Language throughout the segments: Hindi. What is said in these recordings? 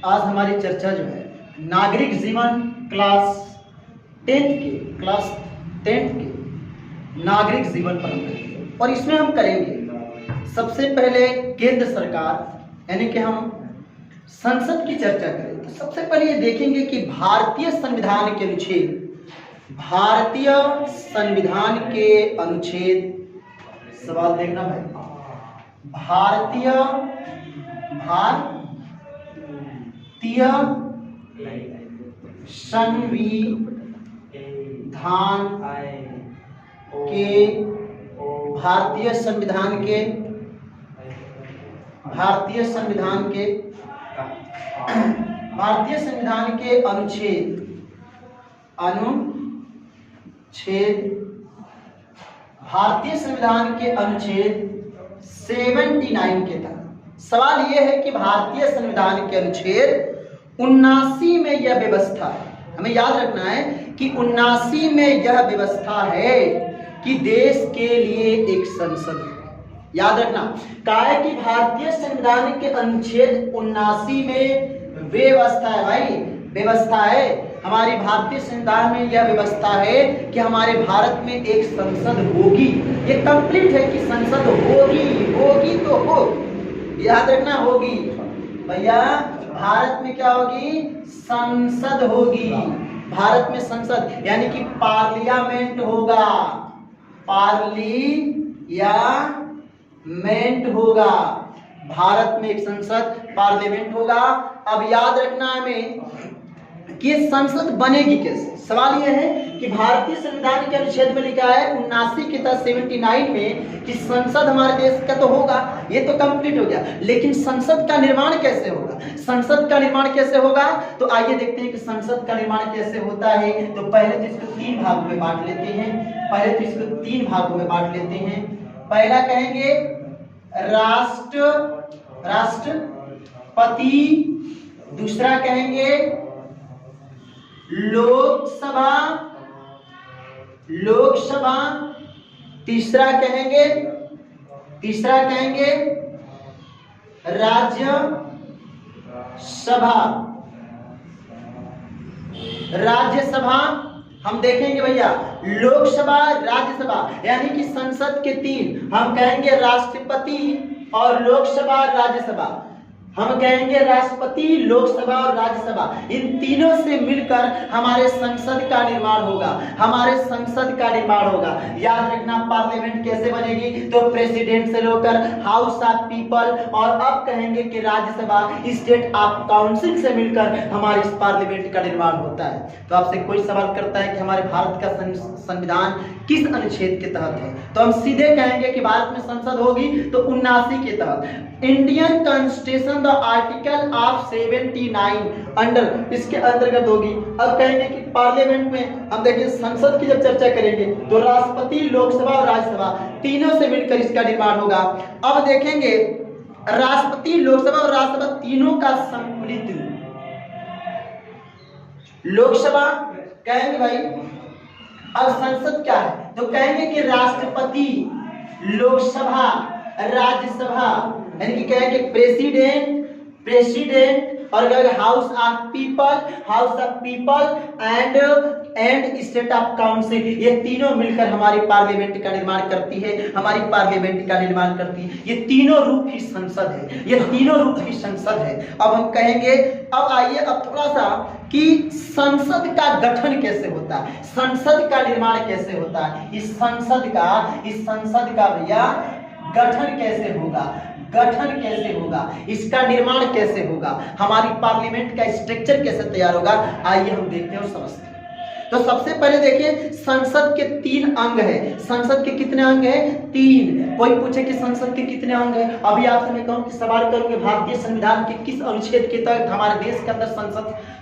आज हमारी चर्चा जो है नागरिक जीवन क्लास 10 के नागरिक जीवन पर हम करेंगे। और इसमें हम करेंगे सबसे पहले केंद्र सरकार यानी कि हम संसद की चर्चा करेंगे। तो सबसे पहले ये देखेंगे कि भारतीय संविधान के अनुच्छेद सवाल देखना भाई, भारतीय संविधान के अनुच्छेद भारतीय संविधान के अनुच्छेद 79 के तहत सवाल यह है कि भारतीय संविधान के अनुच्छेद 79 में यह व्यवस्था है, हमें याद रखना है कि 79 में यह व्यवस्था है कि देश के लिए एक संसद है। याद रखना कहा है कि भारतीय संविधान के अनुच्छेद 79 में व्यवस्था है भाई, व्यवस्था है। हमारी भारतीय संविधान में यह व्यवस्था है कि हमारे भारत में एक संसद होगी। ये कंप्लीट है कि संसद होगी तो हो, याद रखना होगी भैया। भारत में क्या होगी? संसद होगी। भारत में संसद यानी कि पार्लियामेंट होगा, पार्लियामेंट होगा। भारत में एक संसद पार्लियामेंट होगा। अब याद रखना हमें कि संसद बनेगी कैसे। सवाल यह है कि भारतीय संविधान के अनुच्छेद में लिखा है 79 के तहत 79 में कि संसद हमारे देश का तो होगा, ये तो कंप्लीट हो गया, लेकिन संसद का निर्माण कैसे होगा? संसद का निर्माण कैसे होगा? तो आइए देखते हैं कि संसद का निर्माण कैसे होता है। तो पहले तो इसको 3 भागों में बांट लेते हैं। पहला कहेंगे राष्ट्रपति, दूसरा कहेंगे लोकसभा, तीसरा कहेंगे राज्यसभा। हम देखेंगे भैया लोकसभा, राज्यसभा यानी कि संसद के 3 हम कहेंगे राष्ट्रपति और लोकसभा, राज्यसभा। हम कहेंगे राष्ट्रपति, लोकसभा और राज्यसभा। इन तीनों से मिलकर हमारे संसद का निर्माण होगा। याद रखना पार्लियामेंट कैसे बनेगी? तो प्रेसिडेंट से लेकर हाउस ऑफ पीपल और अब कहेंगे कि राज्यसभा स्टेट ऑफ काउंसिल से मिलकर हमारे इस पार्लियामेंट का निर्माण होता है। तो आपसे कोई सवाल करता है कि हमारे भारत का संविधान किस अनुच्छेद के तहत है, तो हम सीधे कहेंगे कि भारत में संसद होगी तो 79 के तहत। Indian constitution the article of 79 under, इसके अंतर्गत होगी। अब कहेंगे कि पार्लियामेंट में हम देखें संसद की जब चर्चा करेंगे तो राष्ट्रपति, लोकसभा और राज्यसभा तीनों से मिलकर इसका निर्माण होगा। अब देखेंगे राष्ट्रपति, लोकसभा और राज्यसभा तीनों का सम्मिलित। लोकसभा कहेंगे भाई, अब संसद क्या है? तो कहेंगे कि राष्ट्रपति, लोकसभा, राज्यसभा यानी कि कहेंगे प्रेसिडेंट और house of people and state of council. ये तीनों मिलकर हमारी पार्लियामेंट का निर्माण करती है, ये तीनों रूप की संसद है। अब हम कहेंगे, अब आइए अब थोड़ा सा कि संसद का गठन कैसे होता है, संसद का निर्माण कैसे होता है, इस संसद का भैया गठन कैसे होगा, इसका निर्माण कैसे होगा, हमारी पार्लियामेंट का स्ट्रक्चर कैसे तैयार होगा, आइए हम देखते हैं और समझते हैं। तो सबसे पहले देखिए संसद के 3 अंग है। संसद के कितने अंग है? 3। कोई पूछे कि संसद के कितने अंग है, अभी आपसे मैं कहूं कि सवाल करूंगे भारतीय संविधान के किस अनुच्छेद के तहत हमारे देश के अंदर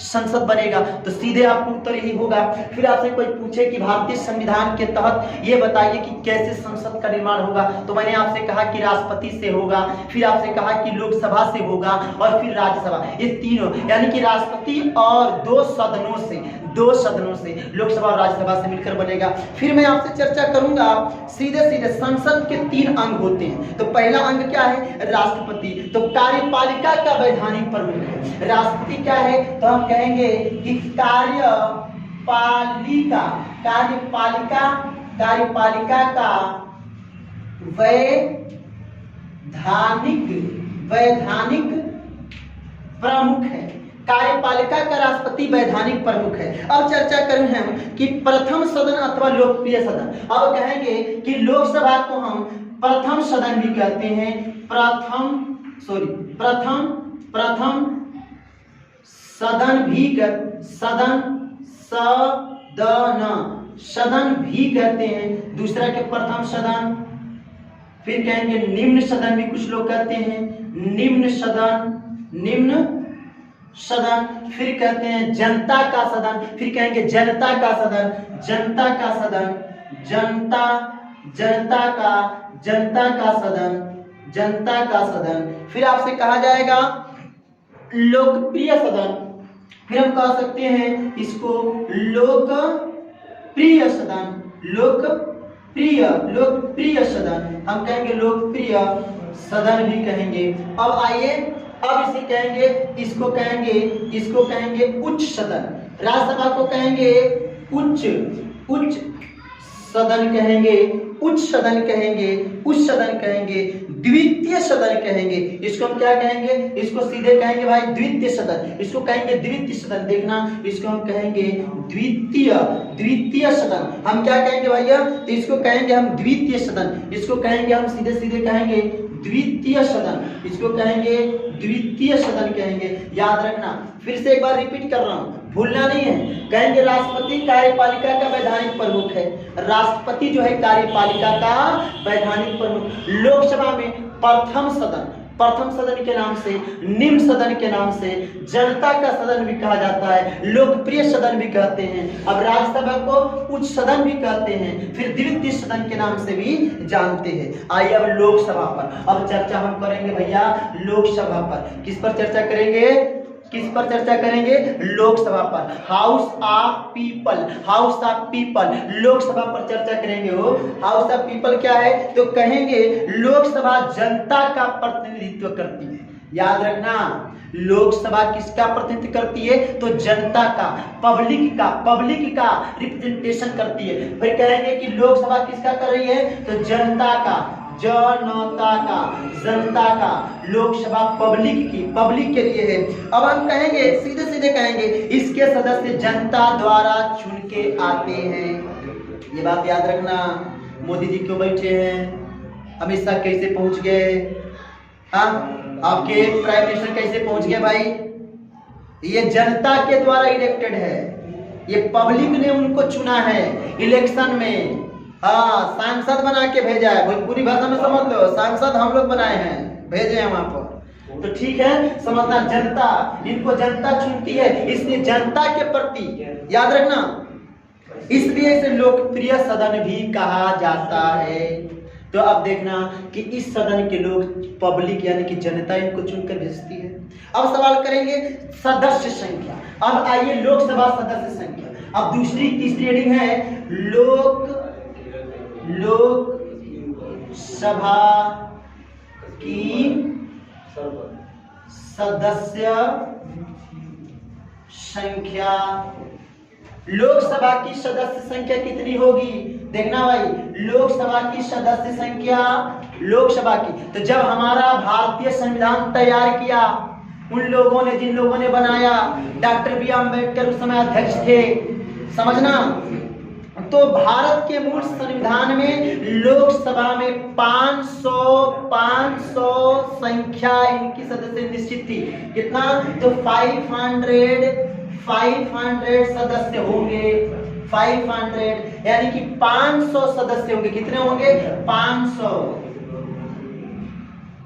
संसद बनेगा, तो सीधे आपको उत्तर यही होगा। फिर आपसे कोई पूछे कि भारतीय संविधान के तहत ये बताइए कि कैसे संसद का निर्माण होगा, तो मैंने आपसे कहा कि राष्ट्रपति से होगा, फिर आपसे कहा कि लोकसभा से होगा और फिर राज्यसभा। ये तीनों यानी कि राष्ट्रपति और 2 सदनों से 2 सदनों से, लोकसभा और राज्यसभा से मिलकर बनेगा। फिर मैं आपसे चर्चा करूंगा सीधे सीधे संसद के 3 अंग होते हैं। तो पहला अंग क्या है? राष्ट्रपति। तो कार्यपालिका का वैधानिक प्रमुख है। राष्ट्रपति क्या है? तो हम कहेंगे कि कार्यपालिका का वैधानिक प्रमुख है। कार्यपालिका का राष्ट्रपति वैधानिक प्रमुख है। अब चर्चा करें हम कि प्रथम सदन अथवा लोकप्रिय सदन। अब कहेंगे कि लोकसभा को हम प्रथम सदन भी कहते हैं। प्रथम सदन भी कहते हैं। दूसरा के प्रथम सदन, फिर कहेंगे निम्न सदन भी कुछ लोग कहते हैं। निम्न सदन, फिर कहते हैं जनता का सदन, फिर कहेंगे जनता का सदन, फिर आपसे कहा जाएगा लोकप्रिय सदन। फिर हम कह सकते हैं इसको लोकप्रिय सदन, हम कहेंगे लोकप्रिय सदन भी कहेंगे। अब आइए, अब इसको कहेंगे उच्च सदन। राज्यसभा को कहेंगे उच्च सदन कहेंगे, द्वितीय सदन कहेंगे। इसको हम क्या कहेंगे? इसको सीधे कहेंगे भाई द्वितीय सदन। इसको कहेंगे द्वितीय सदन। देखना, इसको हम कहेंगे द्वितीय सदन। हम क्या कहेंगे भैया? तो इसको कहेंगे हम द्वितीय सदन। इसको कहेंगे हम सीधे कहेंगे द्वितीय सदन। इसको कहेंगे द्वितीय सदन कहेंगे। याद रखना, फिर से एक बार रिपीट कर रहा हूं, भूलना नहीं है। कहेंगे राष्ट्रपति कार्यपालिका का वैधानिक प्रमुख है। राष्ट्रपति जो है कार्यपालिका का वैधानिक प्रमुख। लोकसभा में प्रथम सदन के नाम से, निम्न सदन के नाम से, जनता का सदन भी कहा जाता है, लोकप्रिय सदन भी कहते हैं। अब राज्यसभा को उच्च सदन भी कहते हैं, फिर द्वितीय सदन के नाम से भी जानते हैं। आइए अब लोकसभा पर अब चर्चा हम करेंगे भैया। लोकसभा पर किस पर चर्चा करेंगे? लोकसभा पर। हाउस ऑफ पीपल, लोकसभा पर चर्चा करेंगे। हो हाउस ऑफ पीपल क्या है? तो कहेंगे लोकसभा जनता का प्रतिनिधित्व करती है। याद रखना, लोकसभा किसका प्रतिनिधित्व करती है? तो जनता का, पब्लिक का रिप्रेजेंटेशन करती है। फिर कहेंगे कि लोकसभा किसका कर रही है? तो जनता का, जनता का। लोकसभा पब्लिक के लिए है। अब हम कहेंगे सीधे कहेंगे इसके सदस्य जनता द्वारा चुन के आते हैं। ये बात याद रखना। मोदी जी क्यों बैठे हैं? अमित शाह कैसे पहुंच गए? आपके प्राइम मिनिस्टर कैसे पहुंच गए भाई? ये जनता के द्वारा इलेक्टेड है। ये पब्लिक ने उनको चुना है इलेक्शन में। सांसद बना के भेजा है। भोजपुरी भाषा में समझ लो, सांसद हम लोग बनाए हैं, भेजे हैं वहां पर। तो ठीक है, समझना, जनता, इनको जनता चुनती है, इसलिए जनता के प्रति याद रखना, इसलिए इसे लोकप्रिय सदन भी कहा जाता है। तो अब देखना कि इस सदन के लोग, पब्लिक यानी कि जनता इनको चुनकर भेजती है। अब सवाल करेंगे सदस्य संख्या। अब आइए लोकसभा सदस्य संख्या। अब दूसरी तीसरी रीडिंग है लोकसभा की सदस्य संख्या। लोकसभा की सदस्य संख्या कितनी होगी? देखना भाई, लोकसभा की सदस्य संख्या, लोकसभा की, तो जब हमारा भारतीय संविधान तैयार किया उन लोगों ने, जिन लोगों ने बनाया, डॉक्टर बी आर अम्बेडकर उस समय अध्यक्ष थे, समझना। तो भारत के मूल संविधान में लोकसभा में 500 संख्या इनकी सदस्य निश्चित थी। कितना? तो 500 सदस्य होंगे। 500 यानी कि 500 सदस्य होंगे। कितने होंगे? 500।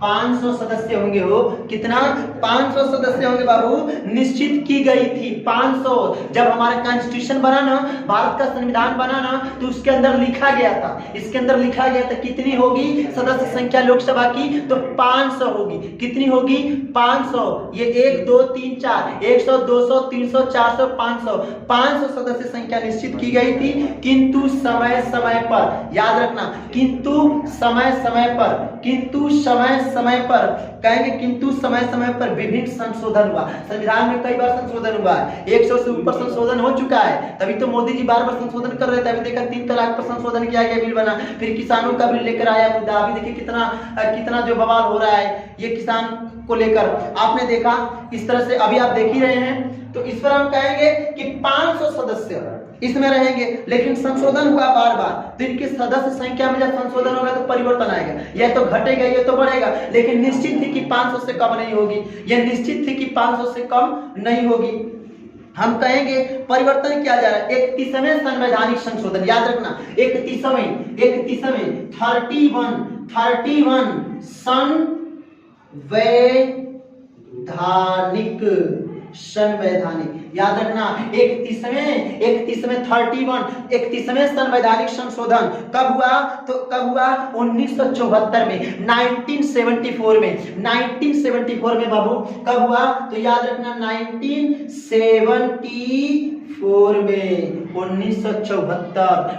500 सदस्य होंगे। हो कितना? 500 सदस्य होंगे बाबू, निश्चित की गई थी 500। जब हमारा कॉन्स्टिट्यूशन बना ना, भारत का संविधान बना ना, तो उसके अंदर लिखा गया था, इसके अंदर लिखा गया था कितनी होगी सदस्य संख्या लोकसभा की, तो 500 होगी। कितनी होगी? 500। ये 1 2 3 4 100 200 300 400 500 500 सदस्य संख्या निश्चित की गई थी। किंतु समय समय पर, याद रखना, किंतु समय समय पर कहेंगे, किंतु समय समय पर विभिन्न संशोधन हुआ। संविधान में कई बार संशोधन हुआ है, 100 से ऊपर संशोधन हो चुका है। तभी तो मोदी जी बार बार संशोधन कर रहे थे। अभी देखा 3 तलाक पर संशोधन किया गया, बिल बना, फिर किसानों का बिल लेकर आया मुद्दा। अभी देखिए कितना जो बवाल हो रहा है ये किसान को लेकर, आपने देखा इस तरह से। अभी आप देख ही रहे हैं, तो इस पर हम कहेंगे कि 500 सदस्य इसमें रहेंगे। लेकिन संशोधन हुआ बार बार, तो इनकी सदस्य संख्या में जब संशोधन होगा तो परिवर्तन आएगा, यह तो घटेगा ये तो बढ़ेगा, लेकिन निश्चित थी कि 500 से कम नहीं होगी। यह निश्चित थी कि 500 से कम नहीं होगी। हम कहेंगे परिवर्तन किया जा रहा है। 31वें संवैधानिक संशोधन, याद रखना, 31वें 31 संवैधानिक, याद रखना, 31वें संवैधानिक संशोधन कब हुआ? तो कब हुआ? 1974 में, 1974 में बाबू कब हुआ? तो याद रखना 1974 में,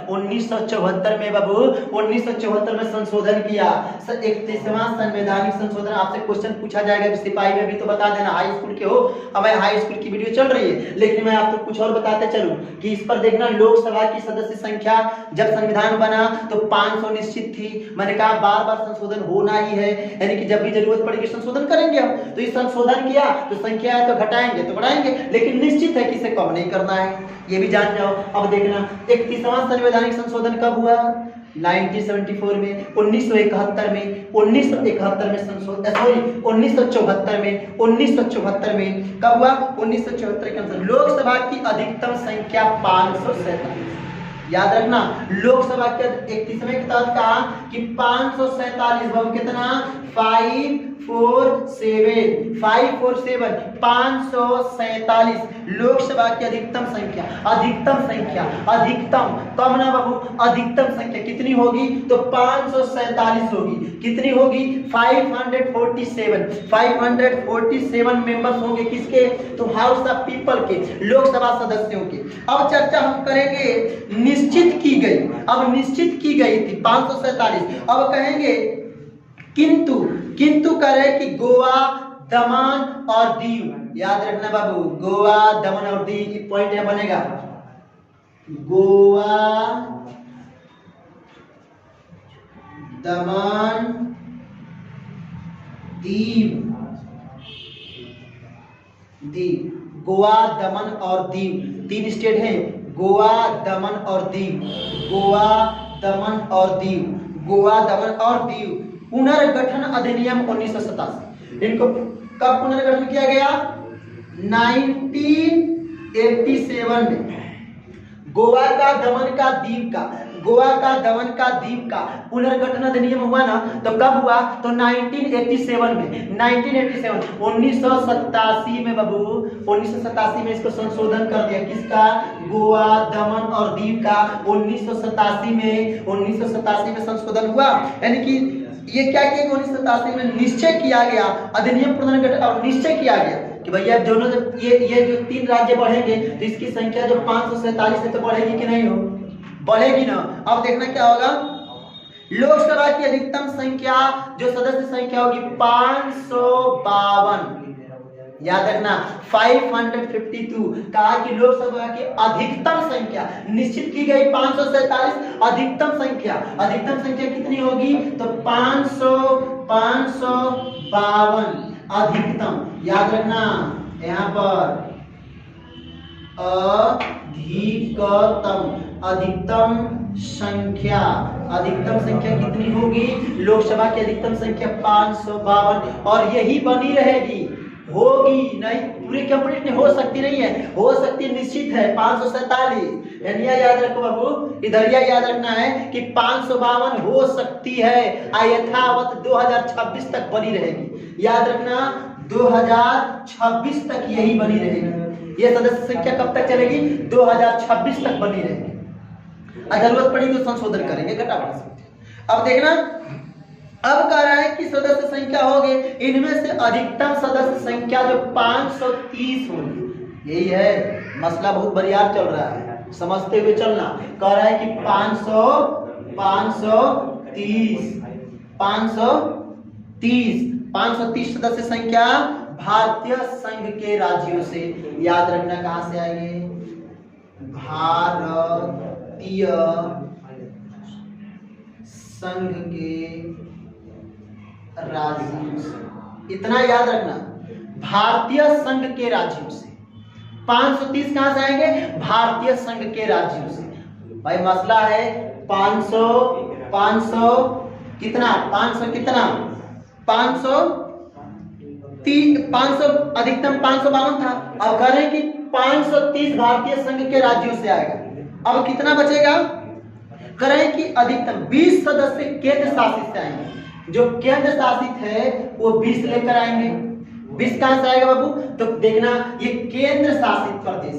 1974 में बाबू, 1974 में संशोधन किया। 31वां संवैधानिक संशोधन। आपसे क्वेश्चन पूछा जाएगा कि सिपाही में भी तो बता देना, हाई स्कूल के हो। अब हाई स्कूल की वीडियो चल रही है, लेकिन मैं आपको कुछ और बताते चलूं कि इस पर देखना, लोकसभा की सदस्य संख्या जब संविधान बना तो 500 निश्चित थी। मैंने कहा बार बार संशोधन होना ही है, यानी कि जब भी जरूरत पड़ेगी संशोधन करेंगे हम। तो इस संशोधन किया तो संख्या है तो घटाएंगे तो बढ़ाएंगे, लेकिन निश्चित है कि इसे कम नहीं करना है, ये भी जान जाओ। अब देखना 31वां संवैधानिक संशोधन कब हुआ? 1974 में, 1971 में, 1971 में संशोधन, सॉरी 1974 में कब हुआ? 1974 के अनुसार लोकसभा की अधिकतम संख्या 547। याद रखना, लोकसभा के 31वें के तहत कहा कि 547 बाबू, कितना? 547 लोकसभा की अधिकतम संख्या, अधिकतम कम ना बाबू, अधिकतम संख्या कितनी होगी? तो 547 होगी। कितनी होगी? 547 मेंबर्स होंगे, किसके? तो हाउस ऑफ पीपल के, लोकसभा सदस्यों के। अब चर्चा हम करेंगे निश्चित की गई, अब निश्चित की गई थी 547। अब कहेंगे किंतु करे कि गोवा, दमन और दीव, याद रखना बाबू, गोवा, दमन और दीव, पॉइंट यहां बनेगा, गोवा, दमन, दीव, गोवा, दमन और दीव, 3 स्टेट हैं, गोवा, दमन और दीव, गोवा, दमन और दीव, गोवा, दमन और दीव। पुनर्गठन अधिनियम 1987, इनको कब पुनर्गठन किया गया? 1987 में। गोवा का, दमन का, दीव का, गोवा का, दमन का, दीव का पुनर्गठन अधिनियम हुआ ना, तो कब हुआ? तो 1987 में, 1987 में बाबू, 1987 में इसको संशोधन कर दिया। किसका? गोवा, दमन और दीव का 1987 में संशोधन हुआ। यानी कि ये क्या किया? 1987 में निश्चय किया गया, अधिनियम पुनर्गठन और निश्चय किया गया कि भैया दोनों ये जो 3 राज्य बढ़ेंगे तो इसकी संख्या जो 547 है तो बढ़ेगी कि नहीं हो? बढ़ेगी ना। अब देखना क्या होगा, लोकसभा की अधिकतम संख्या जो सदस्य संख्या होगी 552। याद रखना 552, कहा कि लोकसभा की अधिकतम संख्या निश्चित की गई 547, अधिकतम संख्या कितनी होगी? तो 552 अधिकतम। याद रखना यहाँ पर अधिकतम संख्या कितनी होगी? लोकसभा की अधिकतम संख्या 552, और यही बनी रहेगी होगी नहीं, पूरी कंप्लीट नहीं हो सकती, नहीं है, हो सकती निश्चित है 547। यानी याद रखो बाबू, इधर याद रखना है कि 552 हो सकती है, यथावत 2026 तक बनी रहेगी। याद रखना 2026 तक यही बनी रहेगी। ये सदस्य संख्या कब तक चलेगी? 2026 तक बनी रहेगी। जरूरत पड़ी तो संशोधन करेंगे, घटा बढ़ा सकते। अब देखना, अब कह रहा है कि सदस्य संख्या हो गई, इनमें से अधिकतम सदस्य संख्या जो 530 होगी। यही है मसला, बहुत बढ़िया चल रहा है, समझते हुए चलना। कह रहा है कि 530 सदस्य संख्या भारतीय संघ के राज्यों से। याद रखना कहां से आएंगे? भारतीय संघ के राज्यों से, इतना याद रखना, भारतीय संघ के राज्यों से। 530 कहां से आएंगे? भारतीय संघ के राज्यों से। भाई मसला है 500 कितना, 500 कितना, 500 अधिकतम 552 था। अब कह रहे हैं कि 530 भारतीय संघ के राज्यों से आएगा। अब कितना बचेगा? कह रहे हैं कि अधिकतम 20 सदस्य केंद्र शासित से आएंगे। जो केंद्र शासित है वो 20 लेकर आएंगे। 20 कहां से आएगा बाबू? तो देखना, ये केंद्र शासित प्रदेश,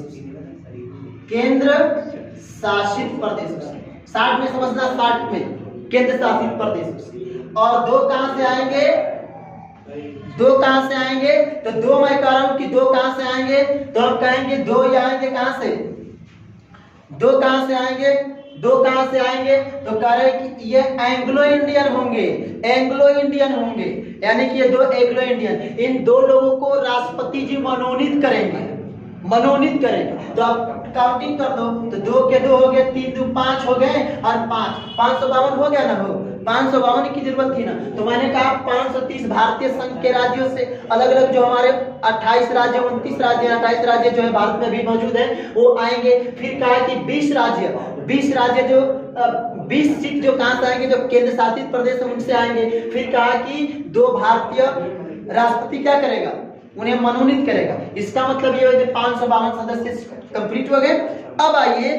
केंद्र शासित प्रदेश 60 में समझना, 60 में केंद्र शासित प्रदेश। और 2 कहां से आएंगे? 2 कहां से आएंगे? तो 2 मैं कह रहा हूं कि 2 कहां से आएंगे? तो हम कहेंगे 2 ही आएंगे। कहां से? 2 कहां से आएंगे? 2 कहां से आएंगे? तो कह रहे हैं कि ये एंग्लो इंडियन होंगे, एंग्लो इंडियन होंगे, यानी कि ये 2 एंग्लो इंडियन। इन 2 लोगों को राष्ट्रपति जी मनोनीत करेंगे, मनोनीत करेंगे। तो आप काउंटिंग कर दो, तो 2 के 2 हो गए, 3 2 5 हो गए, और 552 हो गया ना। हो 552 की जरूरत थी ना, तो मैंने कहा 530 भारतीय संघ के राज्यों से, अलग अलग जो हमारे 28 राज्य, 29 राज्य, 28 राज्य जो है भारत में भी मौजूद है, वो आएंगे। फिर कहा कि 20 राज्य जो 20 सीट जो कहां से आएंगे? जो केंद्र शासित प्रदेश है उनसे आएंगे। फिर कहा कि 2 भारतीय राष्ट्रपति क्या करेगा? उन्हें मनोनीत करेगा। इसका मतलब ये है कि 552 सदस्य कंप्लीट हो गए। अब आइए,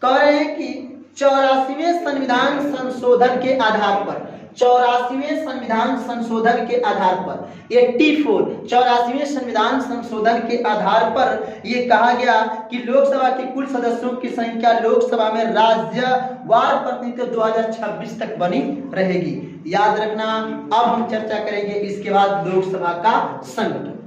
कह रहे हैं कि 84वें संविधान संशोधन के आधार पर, 84वें संविधान संशोधन के आधार पर 84वें संविधान संशोधन के आधार पर ये कहा गया कि लोकसभा के कुल सदस्यों की संख्या लोकसभा में राज्यवार प्रतिनिधित्व 2026 तक बनी रहेगी। याद रखना, अब हम चर्चा करेंगे इसके बाद लोकसभा का संगठन।